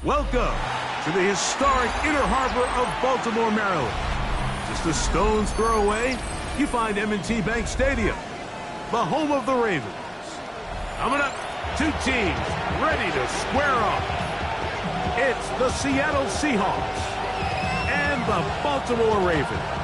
Welcome to the historic Inner Harbor of Baltimore, Maryland. Just a stone's throw away, you find M&T Bank Stadium, the home of the Ravens. Coming up, two teams ready to square off. It's the Seattle Seahawks and the Baltimore Ravens.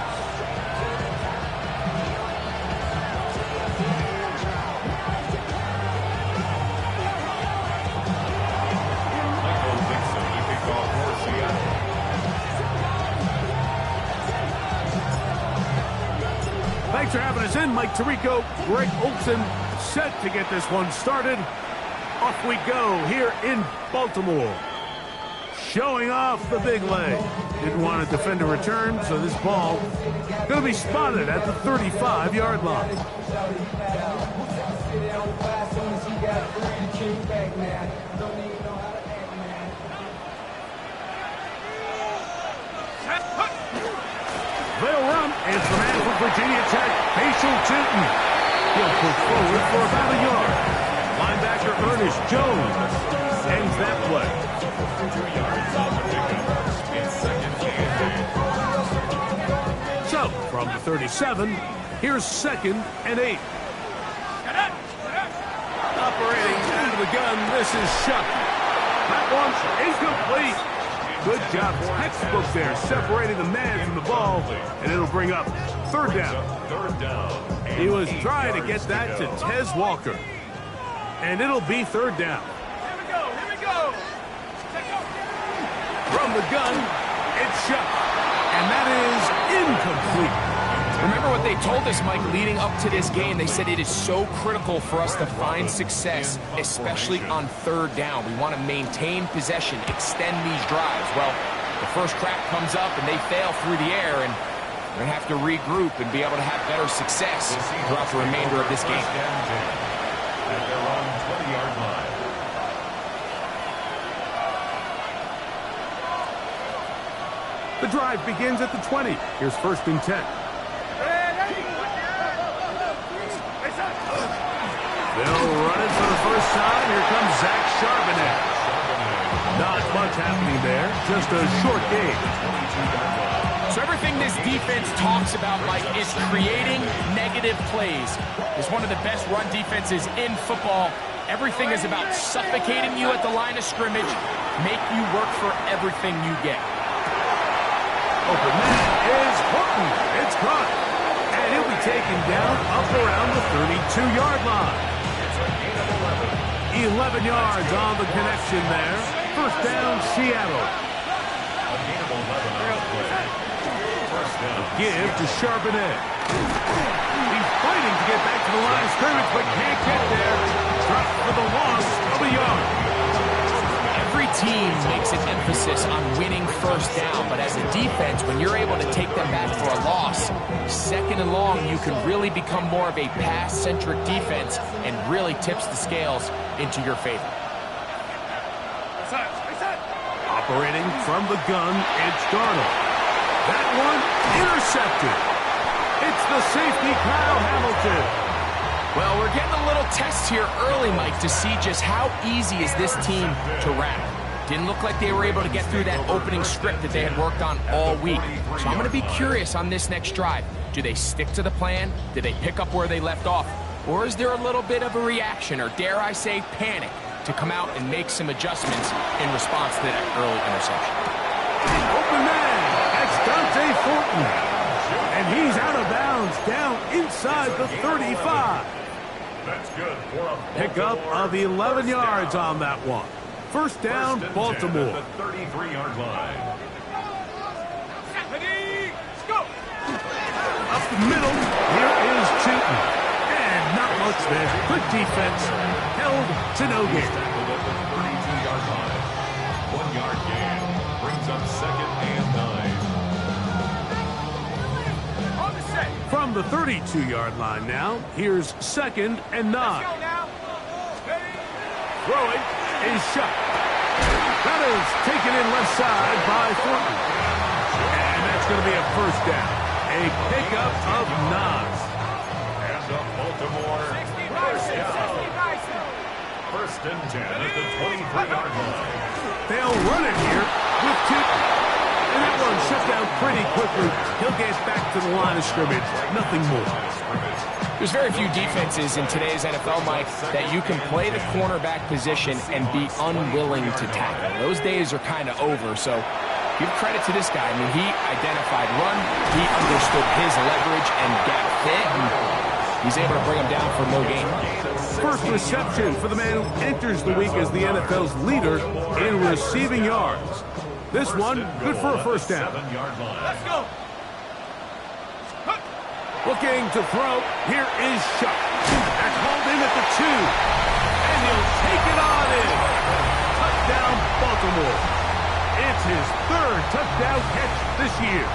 Thanks for having us in. Mike Tirico, Greg Olsen, set to get this one started. Off we go here in Baltimore. Showing off the big leg. Didn't want to defend a return, so this ball going to be spotted at the 35-yard line. They'll run, and the man from Virginia Tech, Facial Tinton. He'll push forward for about a yard. Linebacker Ernest Jones ends that play. 2 yards off the pickup. So, from the 37, here's 2nd and 8. Operating out of the gun, this is Shuck. That one's incomplete. Good job, textbook there, separating the man from the ball, and it'll bring up 3rd down. He was trying to get that to Tez Walker, and it'll be 3rd down. Here we go. From the gun, it's Shuck, and that is incomplete. Remember what they told us, Mike, leading up to this game. They said it is so critical for us to find success, especially on 3rd down. We want to maintain possession, extend these drives. Well, the first crack comes up and they fail through the air, and we're going to have to regroup and be able to have better success throughout the remainder of this game. At their own 20-yard line. The drive begins at the 20. Here's 1st and 10. They'll run it for the first time. Here comes Zach Charbonnet. Not much happening there. Just a short game. So everything this defense talks about, Mike, is creating negative plays. It's one of the best run defenses in football. Everything is about suffocating you at the line of scrimmage, make you work for everything you get. Open man is Horton. It's caught. And he'll be taken down up around the 32-yard line. 11 yards on the connection there. 1st down, Seattle. Give to Charbonnet. He's fighting to get back to the line of scrimmage, but can't get there. Dropped for the loss of a yard. Every team makes an emphasis on winning 1st down, but as a defense, when you're able to take them back for a loss, 2nd and long, you can really become more of a pass-centric defense and really tips the scales into your favor. Operating from the gun, it's Darnold. That one intercepted. It's the safety, Kyle Hamilton. Well, we're getting a little test here early, Mike, to see just how easy is this team to rattle. Didn't look like they were able to get through that opening script that they had worked on all week. So I'm going to be curious on this next drive. Do they stick to the plan? Do they pick up where they left off? Or is there a little bit of a reaction, or dare I say panic, to come out and make some adjustments in response to that early interception? Open man, that's Dante Thornton. And he's out of bounds, down inside the 35. That's good for a Pickup of 11 yards on that one. 1st down, Baltimore. At the 33-yard line. Up the middle, here is Tinton. And not much there. Good defense. Held to no gain. Tackled at the 32-yard line. 1-yard gain. Brings up 2nd and 9. From the 32-yard line now, here's 2nd and 9. Throwing is Shuck. That is taken in left side by Thornton. And that's going to be a 1st down. A pickup of 9. And the Baltimore 1st down. 1st First and 10 at the 23-yard line. They'll run it here with Tootin. And that one shut down pretty quickly. He'll get back to the line of scrimmage. Nothing more. There's very few defenses in today's NFL, Mike, that you can play the cornerback position and be unwilling to tackle. Those days are kind of over, so give credit to this guy. I mean, he identified run, he understood his leverage and gap fit, and he's able to bring him down for no gain. First reception for the man who enters the week as the NFL's leader in receiving yards. This one, good for a first down. Let's go. Looking to throw. Here is Shuck. That's hauled in at the 2. And he'll take it on in. Touchdown, Baltimore. It's his third touchdown catch this year.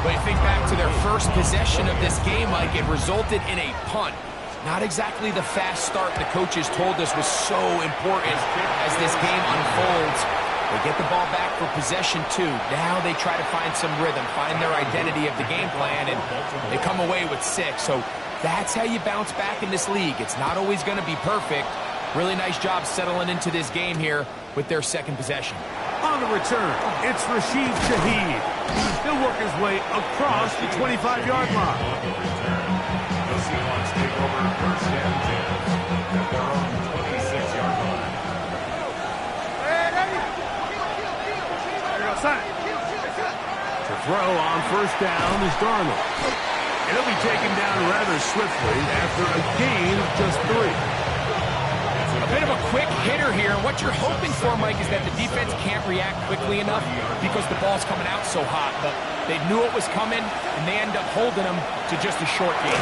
But you think back to their first possession of this game, Mike, it resulted in a punt. Not exactly the fast start the coaches told us was so important as this game unfolds. They get the ball back for possession 2. Now they try to find some rhythm, find their identity of the game plan, and they come away with 6. So that's how you bounce back in this league. It's not always going to be perfect. Really nice job settling into this game here with their second possession. On the return, it's Rashid Shaheed. He'll work his way across the 25-yard line. The Seahawks take over first and 10 at their own 26-yard line. To throw on first down is Darnold. He'll be taken down rather swiftly after a gain of just 3. A bit of a quick hitter here. What you're hoping for, Mike, is that the defense can't react quickly enough because the ball's coming out so hot. But they knew it was coming, and they end up holding them to just a short gain.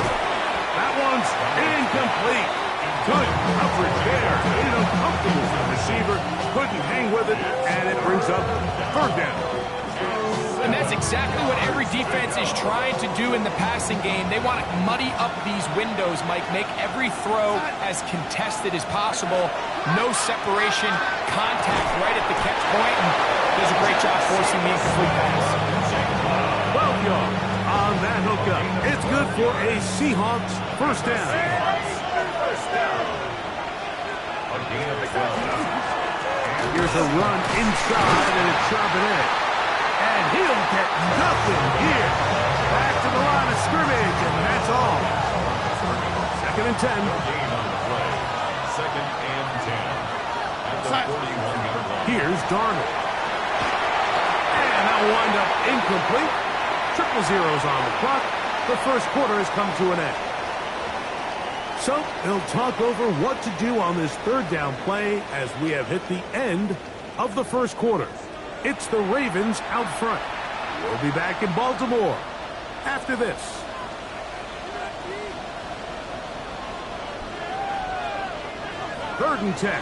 That one's incomplete. Good coverage there. Made it uncomfortable for the receiver. Couldn't hang with it, and it brings up third down. And that's exactly what every defense is trying to do in the passing game. They want to muddy up these windows, Mike, make every throw as contested as possible. No separation, contact right at the catch point, and does a great job forcing the incomplete pass. 12 yards on that hookup. It's good for a Seahawks first down. Here's a run inside, and it's Charbonnet. And he'll get nothing here. Back to the line of scrimmage, and that's all. Second and 10. Second and 10 at the 41-yard line. Here's Darnold. And that'll wind up incomplete. Triple zeros on the clock. The first quarter has come to an end. So they'll talk over what to do on this third down play as we have hit the end of the first quarter. It's the Ravens out front. We'll be back in Baltimore after this. Third and 10.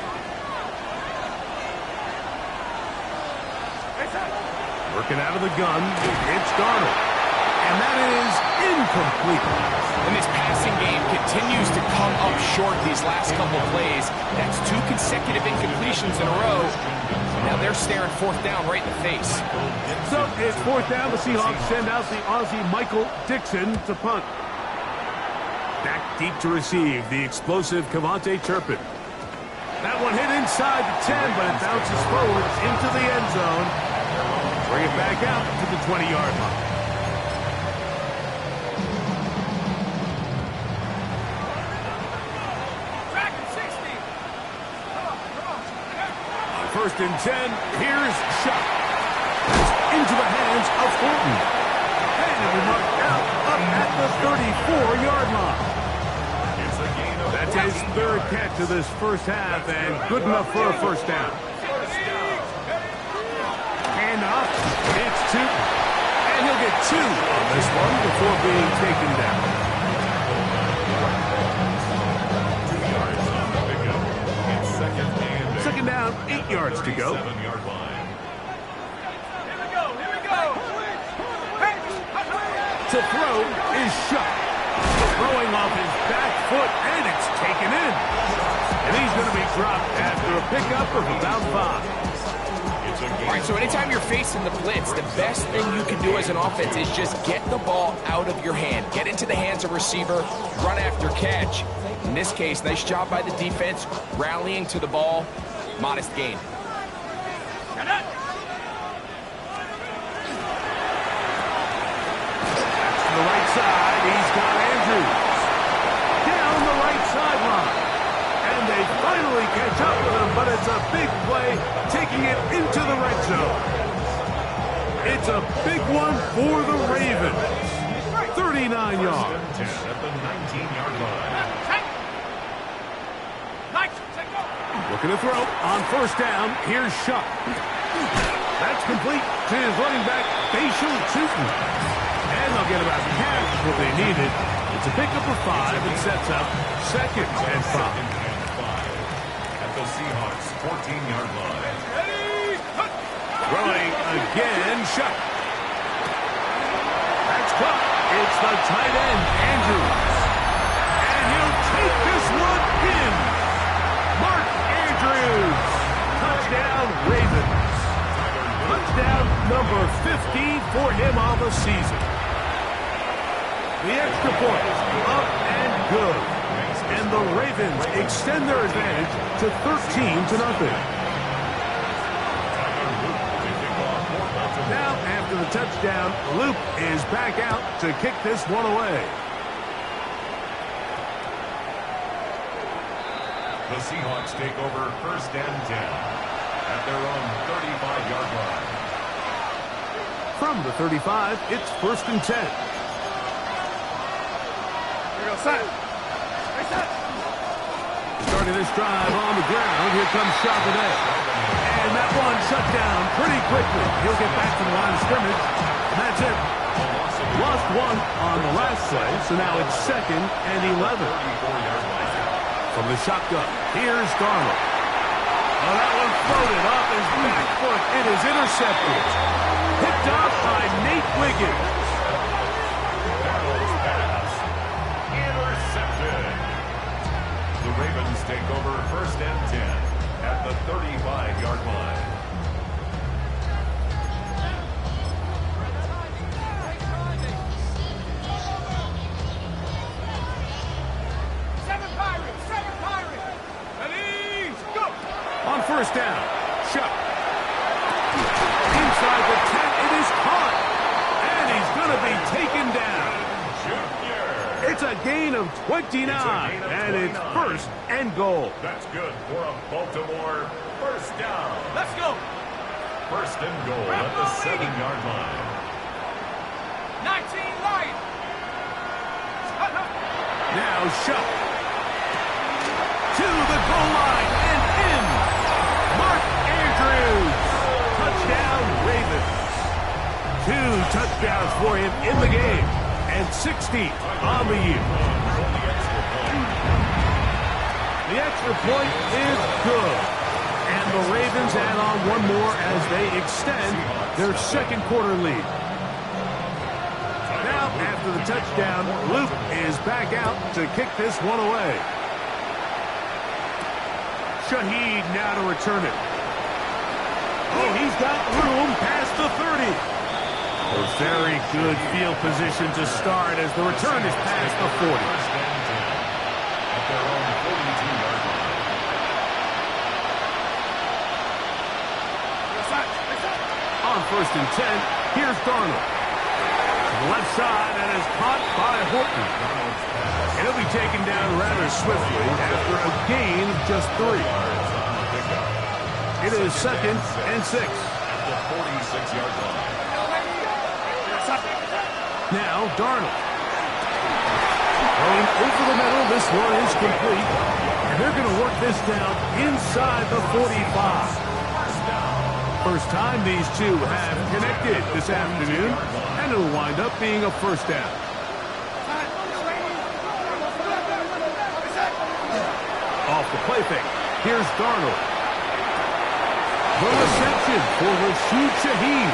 Working out of the gun, it's Darnold. And that is incomplete. And this passing game continues to come up short these last couple plays. That's 2 consecutive incompletions in a row. Now they're staring fourth down right in the face. So it's fourth down. The Seahawks send out the Aussie Michael Dixon to punt. Back deep to receive the explosive Cavante Turpin. That one hit inside the 10, but it bounces forward into the end zone. Bring it back out to the 20-yard line. First and 10, here's Shuck. That's into the hands of Thornton. And it'll be marked out up at the 34-yard line. That's his third catch of this first half, and good enough for a first down. And off, it's Tootin. And he'll get 2 on this one before being taken down. 2 yards on the pickup. It's second and Second down, 8 yards to go. 7-yard line. To throw is Shuck. Throwing off his back foot, and it's taken in. And he's going to be dropped after a pickup of about 5. It's All right, so anytime you're facing the blitz, the best thing you can do as an offense is just get the ball out of your hand. Get into the hands of receiver, run after catch. In this case, nice job by the defense, rallying to the ball, modest gain. To the right side, he's got Andrews. Down the right sideline. And they finally catch up with him, but it's a big play, taking it into the red zone. It's a big one for the Ravens. 39 yards. At the 19-yard line. Looking to throw on first down. Here's Shuck. That's complete to his running back, Bashal Tutin. And they'll get about half what they needed. It's a pickup of 5 and sets up second and 5. At the Seahawks 14-yard line. Throwing again, Shuck. That's caught. It's the tight end, Andrews. And he'll take this one in. Mark Andrews. Touchdown, Ravens. Touchdown number 15 for him on the season. The extra point up and good. And the Ravens extend their advantage to 13-0. Now, after the touchdown, Luke is back out to kick this one away. The Seahawks take over first and 10 at their own 35-yard line. From the 35, it's first and 10. Starting this drive on the ground, here comes Charbonnet. And that one shut down pretty quickly. He'll get back to the line of scrimmage. And that's it. Lost one on the last play, so now it's second and 11. From the shotgun, here's Darnold. Oh, that one floated off his back foot. It is intercepted. Picked off by Nate Wiggins. Intercepted. The Ravens take over first and 10 at the 35-yard line. On first down, Shuck. Inside the 10, it is caught. And he's going to be taken down. Junior. It's a gain of 29, and it's first and goal. That's good for a Baltimore first down. Let's go. First and goal at the 7-yard line. 19 line. Now Shuck. To the goal line and in. Mark Andrews. Touchdown, Ravens. 2 touchdowns for him in the game. And 60 on the year. The extra point is good. And the Ravens add on one more as they extend their second quarter lead. Now, after the touchdown, Luke is back out to kick this one away. Shaheed now to return it. Oh, he's got room past the 30. A very good field position to start as the return is past the 40. First and 10 at their own 42-yard line. On first and 10, here's Darnold. To the left side, and is caught by Horton. And he'll be taken down rather swiftly after a gain of just 3. It is second and 6. At the 46-yard line. Now, Darnold. Going over the middle, this one is complete. And they're going to work this down inside the 45. First time these two have connected this afternoon, and it'll wind up being a first down. Off the play fake, here's Darnold. The reception for Rashid Shaheed.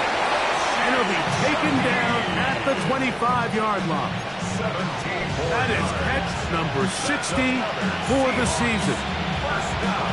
And he'll be taken down at the 25-yard line. That is catch number 60 for the season.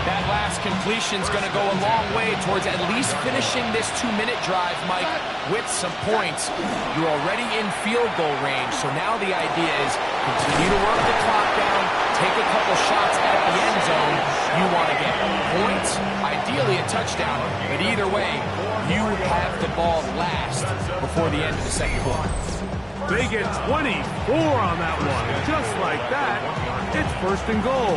That last completion's going to go a long way towards at least finishing this 2-minute drive, Mike, with some points. You're already in field goal range, so now the idea is continue to work the clock down, take a couple shots at the end zone. You want to get points, ideally a touchdown, but either way, you have the ball last before the end of the second quarter. They get 24 on that one. Just like that, it's first and goal.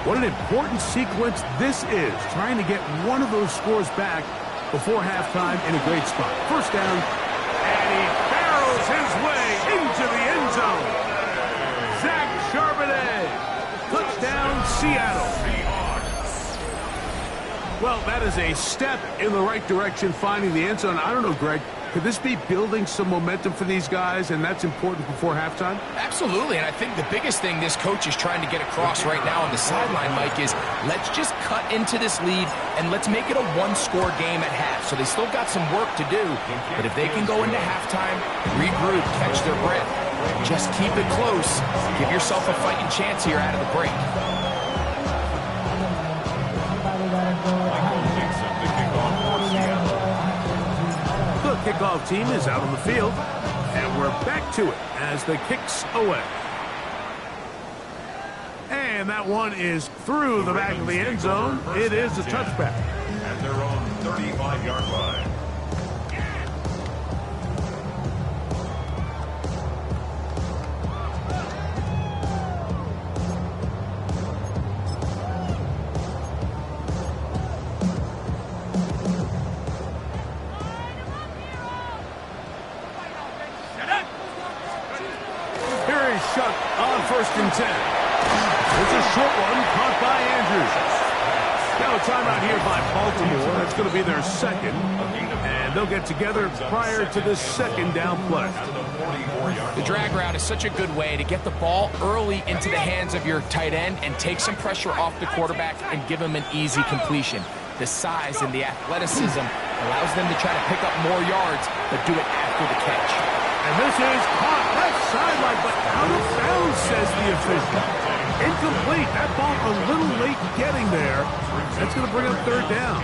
What an important sequence this is, trying to get one of those scores back before halftime in a great spot. First down, and he barrels his way into the end zone. Zach Charbonnet, touchdown Seattle. Well, that is a step in the right direction, finding the end zone. I don't know, Greg. Could this be building some momentum for these guys, and that's important before halftime? Absolutely, and I think the biggest thing this coach is trying to get across right now on the sideline, Mike, is let's just cut into this lead, and let's make it a one-score game at half. So they still got some work to do, but if they can go into halftime, regroup, catch their breath, just keep it close, give yourself a fighting chance here out of the break. Kickoff team is out on the field, and we're back to it as the kick's away. And that one is through the back of the end zone. It is a touchback. At their own 35-yard line. Shut on first and 10. It's a short one caught by Andrews. Now a timeout here by Baltimore. That's going to be their second. And they'll get together prior to the second down play. The drag route is such a good way to get the ball early into the hands of your tight end and take some pressure off the quarterback and give him an easy completion. The size and the athleticism allows them to try to pick up more yards, but do it after the catch. And this is caught left sideline, but out of bounds, says the official. Incomplete. That ball a little late getting there. That's going to bring up third down.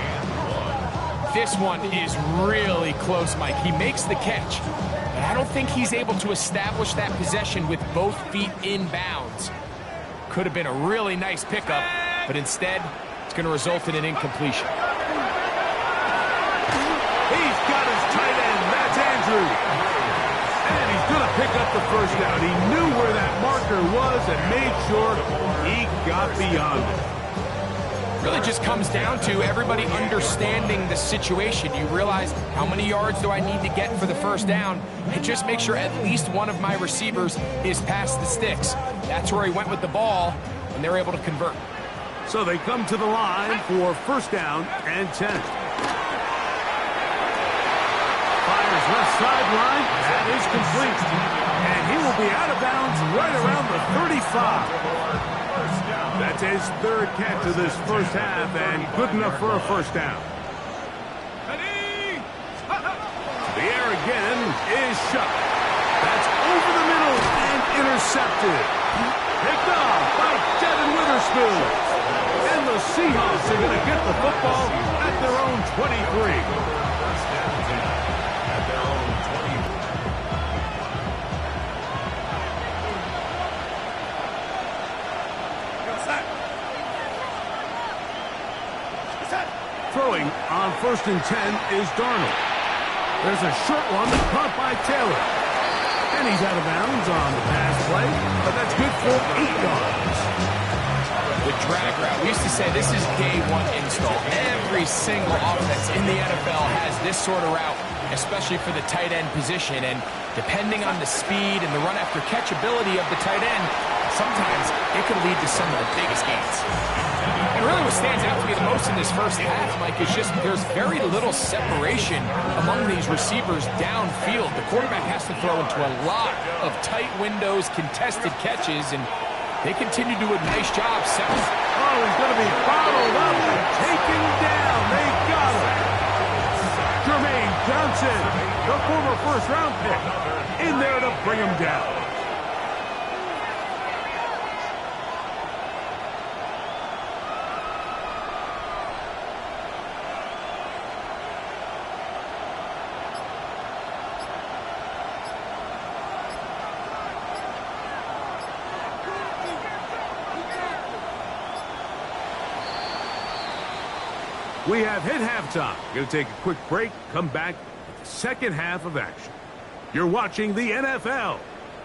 This one is really close, Mike. He makes the catch, but I don't think he's able to establish that possession with both feet in bounds. Could have been a really nice pickup, but instead, it's going to result in an incompletion. He's got his tight end. That's Andrews. And he's going to pick up the first down. He knew where that marker was and made sure he got beyond it. Really just comes down to everybody understanding the situation. You realize how many yards do I need to get for the first down, and just make sure at least one of my receivers is past the sticks. That's where he went with the ball, and they're able to convert. So they come to the line for first down and 10. Fires left sideline. That is complete. And he will be out of bounds right around the 35. That's his third catch of this first half, and good enough for a first down. The air again is shut. That's over the middle and intercepted. Picked off by Devin Witherspoon. And the Seahawks are going to get the football at their own 23. Throwing on first and 10 is Darnold. There's a short one caught by Taylor. And he's out of bounds on the pass play, but that's good for 8 yards. The drag route. We used to say this is day one install. Every single offense in the NFL has this sort of route, especially for the tight end position. And depending on the speed and the run after catch ability of the tight end, sometimes it could lead to some of the biggest gains. And really what stands out to me the most in this first half, Mike, is just there's very little separation among these receivers downfield. The quarterback has to throw into a lot of tight windows, contested catches, and they continue to do a nice job. Oh, he's going to be bottled up and taken down. They got him. Jermaine Johnson, the former first-round pick, in there to bring him down. We have hit halftime. Going to take a quick break, come back, second half of action. You're watching the NFL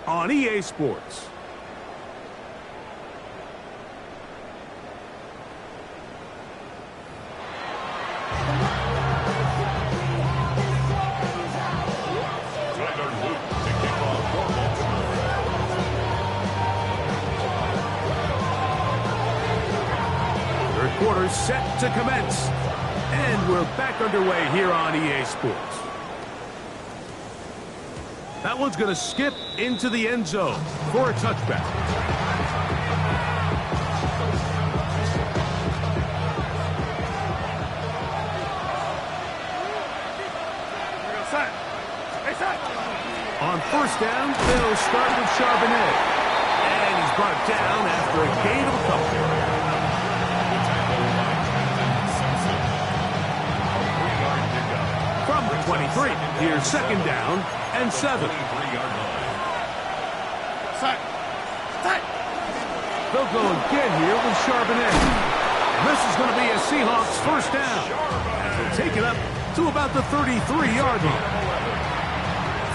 on EA Sports. Quarters set to commence. And we're back underway here on EA Sports. That one's going to skip into the end zone for a touchback. On first down, they'll start with Charbonnet. And he's brought down after a gain of a couple. From the 23, here's second down and 7. They'll go again here with Charbonnet. And this is going to be a Seahawks first down. As they take it up to about the 33-yard line.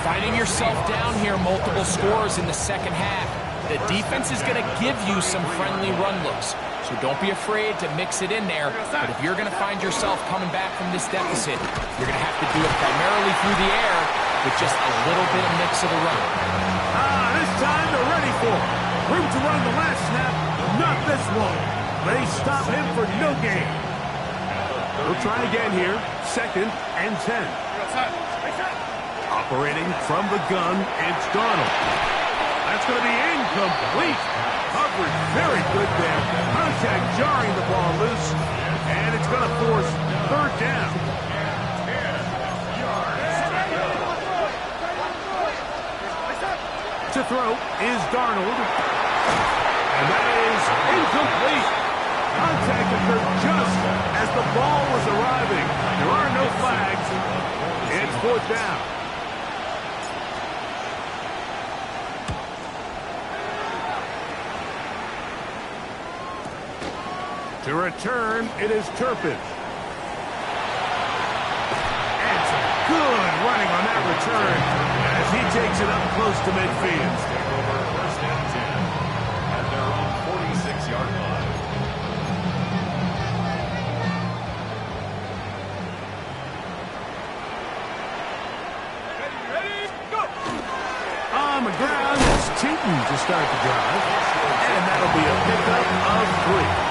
Finding yourself down here, multiple scores in the second half. The defense is going to give you some friendly run looks. So don't be afraid to mix it in there. But if you're going to find yourself coming back from this deficit, you're going to have to do it primarily through the air with just a little bit of mix of the run. This time they're ready for it. Room to run the last snap, not this one. They stop him for no gain. We'll try again here, second and 10. Operating from the gun, it's Darnold. That's going to be incomplete. Coverage very good there. Contact jarring the ball loose. And it's going to force third down. To throw is Darnold. And that is incomplete. Contact occurred just as the ball was arriving. There are no flags. It's fourth down. To return, it is Turpin. And some good running on that return as he takes it up close to midfield. Take over first and 10 at their own 46-yard line. Ready, go! On the ground, it's Cheaton to start the drive. And that'll be a pickup of 3.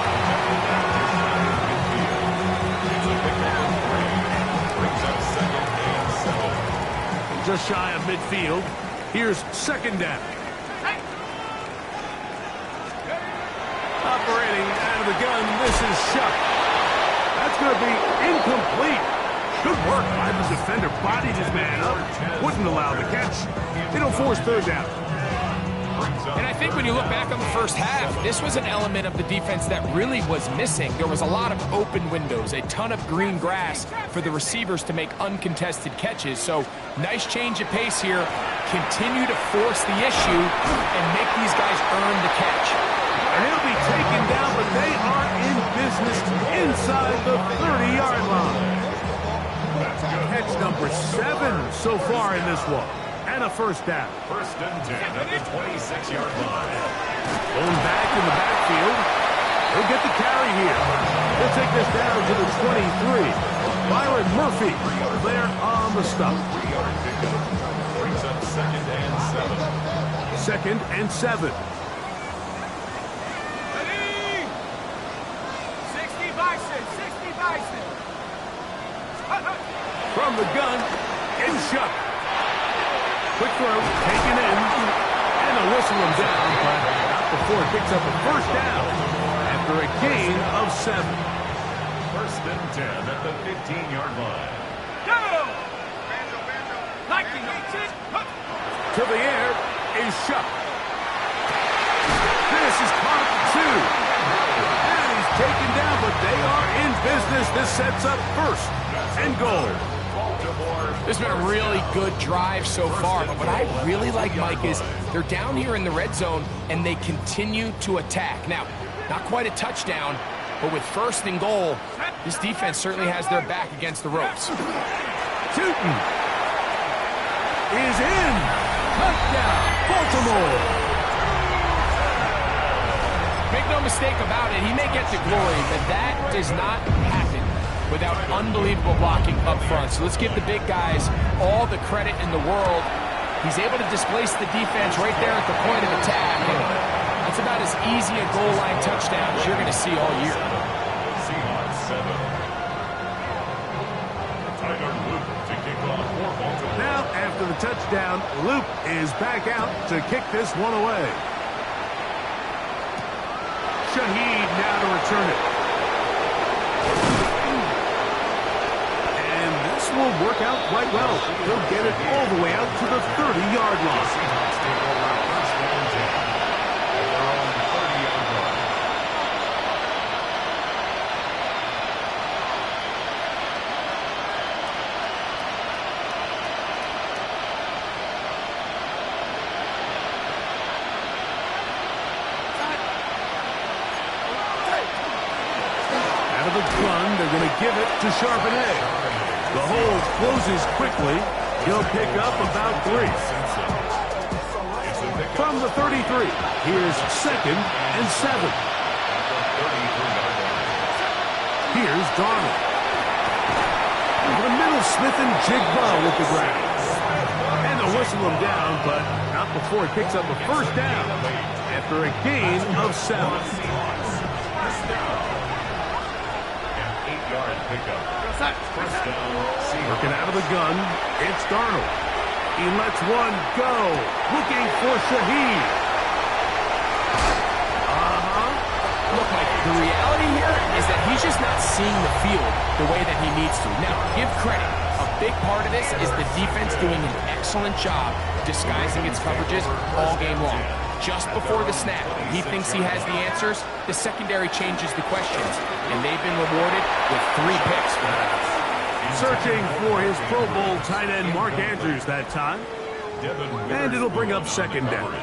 Just shy of midfield. Here's second down. Operating out of the gun, this is Shuck. That's going to be incomplete. Good work by the defender. Bodied his man up. Wouldn't allow the catch. It'll force third down. And I think when you look back on the first half, this was an element of the defense that really was missing. There was a lot of open windows, a ton of green grass for the receivers to make uncontested catches. So nice change of pace here. Continue to force the issue and make these guys earn the catch. And he'll be taken down, but they are in business inside the 30-yard line. Catch number 7 so far in this one. And a first down. First and 10 at the 26-yard line. Going back in the backfield. He'll get the carry here. He'll take this down to the 23. Byron Murphy there on the stop. 3-yard pickup. Brings up second and 7. Second and 7. Ready? 60 Bison, 60 Bison. From the gun, in Shuck. Quick throw, taken in, and they'll whistle him down, but not before it picks up a first down after a gain of 7. First and 10 at the 15-yard line. Go! Like it. To the air is Shuck. This is caught at the 2. And he's taken down, but they are in business. This sets up first and goal. This has been a really good drive so far, but what I really like, Mike, is they're down here in the red zone, and they continue to attack. Now, not quite a touchdown, But with first and goal, this defense certainly has their back against the ropes. Tootin is in. Touchdown, Baltimore. Make no mistake about it, he may get the glory, but that does not happen without unbelievable blocking up front. So let's give the big guys all the credit in the world. He's able to displace the defense right there at the point of attack. And that's about as easy a goal line touchdown as you're going to see all year. Seahawks 7. Tyler Luke to kick off for Baltimore. Now, after the touchdown, Luke is back out to kick this one away. Shaheed now to return it. And this will work out quite well. He'll get it all the way out to the 30-yard line. Seahawks take over first and 10 at their own 30-yard line. Out of the gun, they're going to give it to Charbonnet. The hole closes quickly. He'll pick up about 3. From the 33, here's 2nd and 7. Here's Darnold. Over the middle, Smith and Jigba with the ground. And they'll whistle him down, but not before he picks up a first down after a gain of 7. An 8-yard pickup. First down, Seahawks. Working out of the gun, it's Darnold. He lets one go, looking for Shaheed. Look, Mike, the reality here is that he's just not seeing the field the way that he needs to. Now, give credit. A big part of this is the defense doing an excellent job disguising its coverages all game long. Just before the snap, when he thinks he has the answers, the secondary changes the questions, and they've been rewarded with 3 picks for that. Searching for his Pro Bowl tight end Mark Andrews that time. And it'll bring up 2nd down.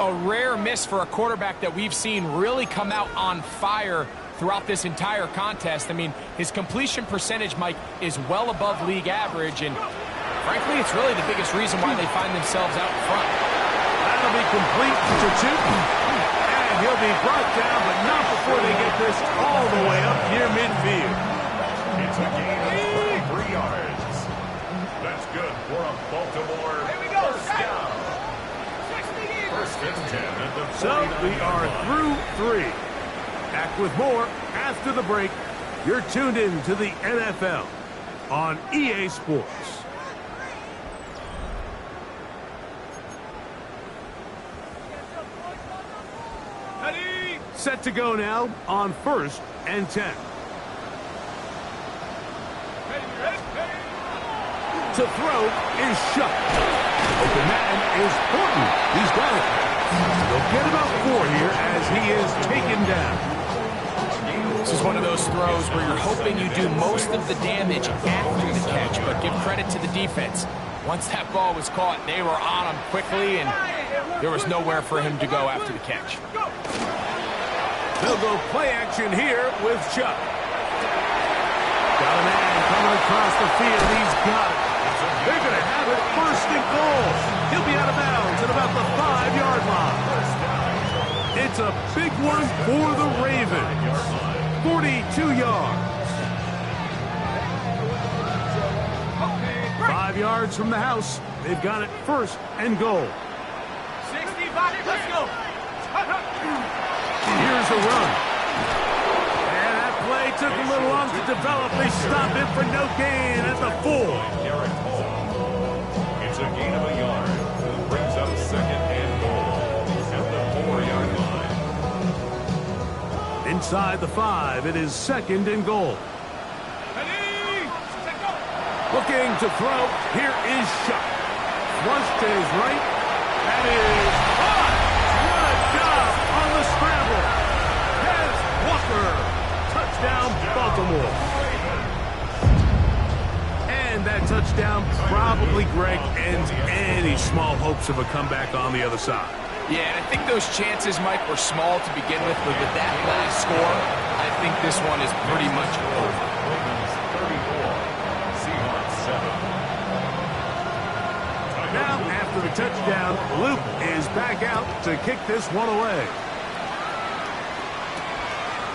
A rare miss for a quarterback that we've seen really come out on fire throughout this entire contest. I mean, his completion percentage, Mike, is well above league average, and frankly, it's really the biggest reason why they find themselves out in front. That'll be complete to Tootin. And he'll be brought down, but not before they get this all the way up near midfield. It's a gain of 3 yards. That's good for a Baltimore first down. First and 10 at the 49. So we are through 3. Back with more after the break. You're tuned in to the NFL on EA Sports. Set to go now on 1st and 10. To throw is Shuck. Open man is Horton. He's got it. They'll get about 4 here as he is taken down. This is one of those throws where you're hoping you do most of the damage after the catch, but give credit to the defense. Once that ball was caught, they were on him quickly, and there was nowhere for him to go after the catch. They'll go play action here with Chuck. Got a man coming across the field. He's got it. They're going to have it first and goal. He'll be out of bounds at about the 5-yard line. It's a big one for the Ravens. 42 yards. 5 yards from the house. They've got it first and goal. 65, let's go. Here's a run. And that play took a little long to develop. They stop it for no gain at the 4. Garrett Hall. It's a gain of a yard. Brings up 2nd and goal at the 4-yard line. Inside the 5, it is 2nd and goal. Looking to throw. Here is Shuck. Flush to his right. That is caught. What a job on the scramble. Has Walker. Touchdown, Baltimore. And that touchdown probably, Greg, ends any small hopes of a comeback on the other side. Yeah, and I think those chances, Mike, were small to begin with, but with that last score, I think this one is pretty much over. Ravens 34, Seahawks 7. Now, after the touchdown, Luke is back out to kick this one away.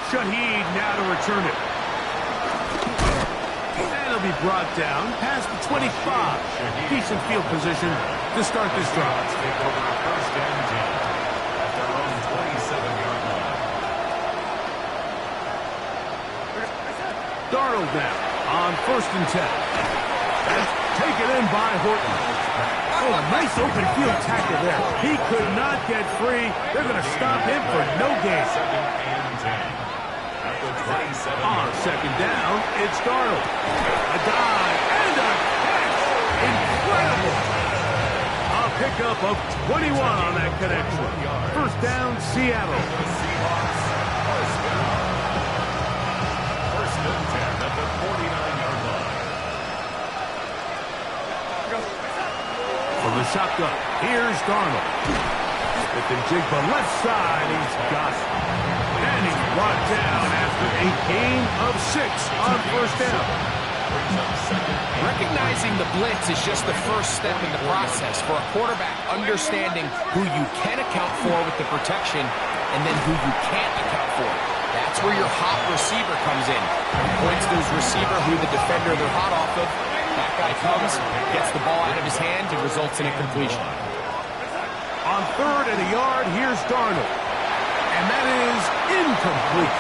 Shaheed now to return it. And he'll be brought down past the 25. Decent field position to start this drive. Take over first and 10 at their own 27-yard line. Darnold now on 1st and 10. That's taken in by Horton. Oh, a nice open field tackle there. He could not get free. They're going to stop him for no gain. 2nd and 10 at the 27. On 2nd down, it's Darnold. A dive and a catch. Incredible. A pickup of 21 on that connection. First down, Seattle. The Seahawks first down. 1st and 10 at the 49-yard line. From the shotgun, here's Darnold. With the jigba left side, he's got it. And he's brought down after a gain of 6 on 1st down. Recognizing the blitz is just the first step in the process for a quarterback understanding who you can account for with the protection and then who you can't account for. That's where your hot receiver comes in. Points to his receiver who the defender they're hot off of. That guy comes, gets the ball out of his hand, and results in a completion. On 3rd and a yard, here's Darnold. And that is incomplete.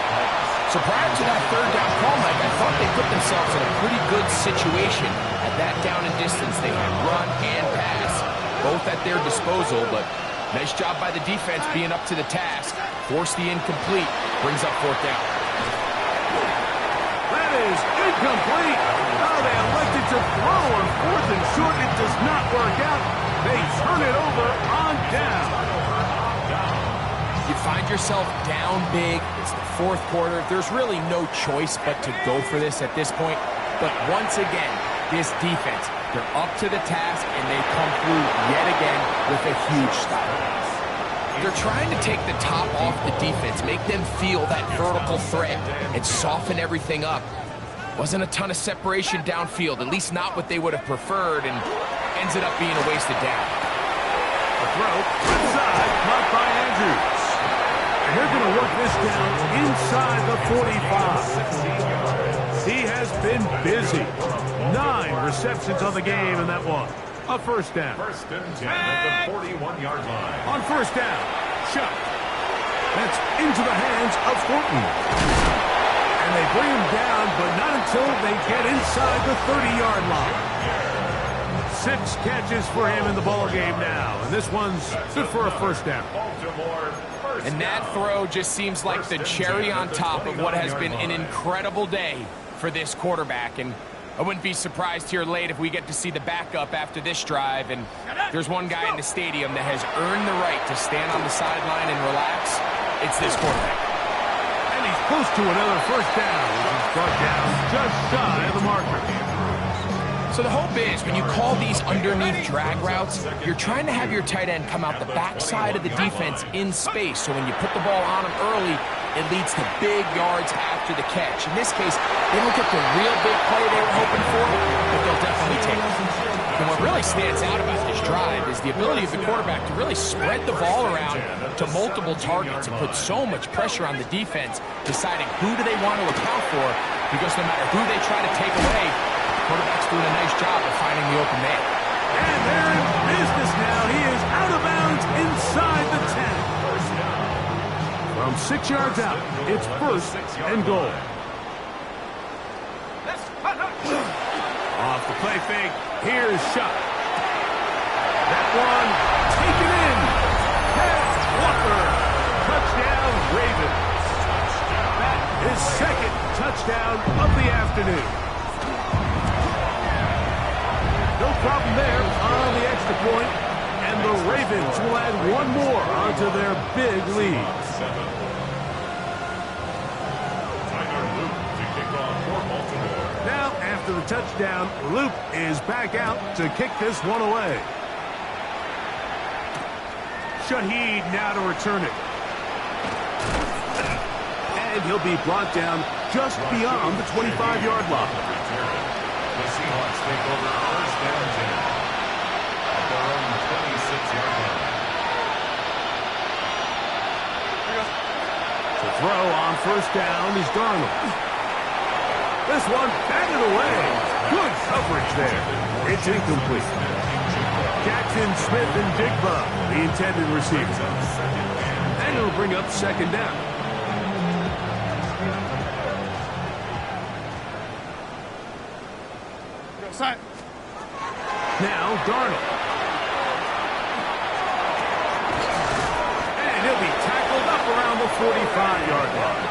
So prior to that 3rd down call, Mike, I thought they put themselves in a pretty good situation. At that down and distance, they had run and pass, both at their disposal, but nice job by the defense being up to the task. Force the incomplete, brings up 4th down. That is incomplete. Oh, they elected to throw on 4th and short. It does not work out. They turn it over on down. You find yourself down big. It's the 4th quarter. There's really no choice but to go for this at this point. But once again, this defense, they're up to the task, and they come through yet again with a huge stop. They're trying to take the top off the defense, make them feel that vertical threat, and soften everything up. Wasn't a ton of separation downfield, at least not what they would have preferred, and ends up being a wasted down. A throw inside, caught by Andrews. And they're going to work this down inside the 45. He has been busy. 9 receptions on the game in that one. A 1st down. 1st and 10 at the 41-yard line. On 1st down, Shuck. That's into the hands of Horton. And they bring him down, but not until they get inside the 30-yard line. 6 catches for him in the ball game now, and this one's good for a 1st down. And that throw just seems like the cherry on top of what has been an incredible day for this quarterback. And I wouldn't be surprised here late if we get to see the backup after this drive. And there's one guy in the stadium that has earned the right to stand on the sideline and relax. It's this quarterback. And he's close to another 1st down, which is brought down just shy of the marker. So the hope is when you call these underneath drag routes, you're trying to have your tight end come out the backside of the defense in space. So when you put the ball on him early, it leads to big yards after the catch. In this case, they don't get the real big play they were hoping for, but they'll definitely take it. And what really stands out about this drive is the ability of the quarterback to really spread the ball around to multiple targets and put so much pressure on the defense, deciding who do they want to account for, because no matter who they try to take away, quarterback's doing a nice job of finding the open man. And they're in business now. He is out of bounds inside the 10. From 6 yards out, it's 1st and goal. Off the play fake, here's Shuck. That one taken in. Pass Walker. Touchdown, Ravens. That is 2nd touchdown of the afternoon. No problem there on the extra point, and the Ravens will add one more onto their big lead. Now, after the touchdown, Luke is back out to kick this one away. Shaheed now to return it. And he'll be brought down just beyond the 25-yard line. The Seahawks take over first down 10 at their own 26-yard line. To throw on first down is Darnold. This one batted away. Good coverage there. It's incomplete. Jackson, Smith, and Jigba, the intended receivers. And it'll bring up second down. Now Darnold. And he'll be tackled up around the 45-yard line.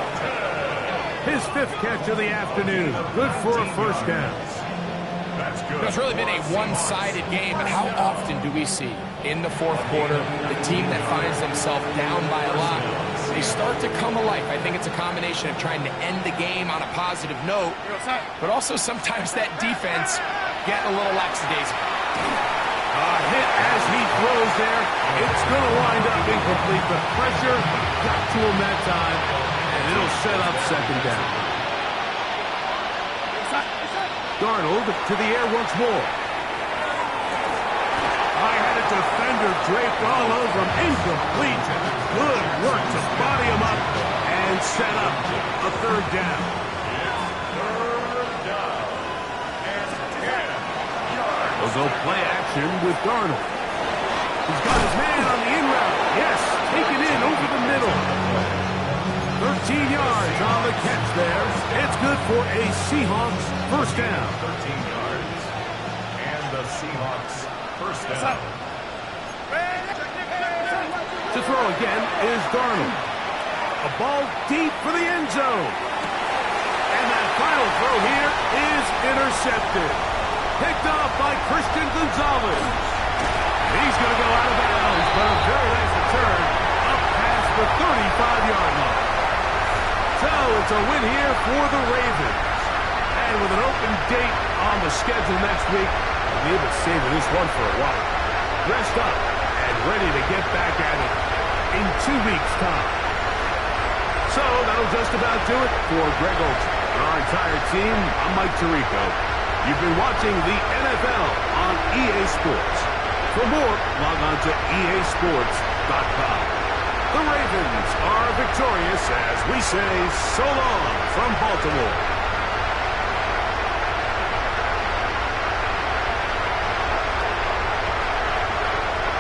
His 5th catch of the afternoon. Good for a first down. That's good. It's really been a one-sided game, but how often do we see in the fourth quarter the team that finds themselves down by a lot, they start to come alive? I think it's a combination of trying to end the game on a positive note, but also sometimes that defense getting a little lackadaisical. Hit as he throws there. It's going to wind up incomplete. The pressure got to him that time, and it'll set up second down. Darnold to the air once more. I had a defender draped all over him. Incomplete. Good work to body him up and set up a third down. Third down. And 10 yards. They'll go play action with Darnold. He's got his man on the in route. Yes, take it in over the middle. 13 yards on the catch there. It's good for a Seahawks first down. 13 yards. And the Seahawks first down. To throw again is Darnold. A ball deep for the end zone. And that final throw here is intercepted. Picked off by Christian Gonzalez. He's going to go out of bounds, but a very nice return up past the 35-yard line. So it's a win here for the Ravens. And with an open date on the schedule next week, we'll be able to savor this one for a while. Rest up and ready to get back at it in 2 weeks' time. So that'll just about do it for Greg Olsen and our entire team. I'm Mike Tirico. You've been watching the NFL on EA Sports. For more, log on to easports.com. The Ravens are victorious as we say so long from Baltimore.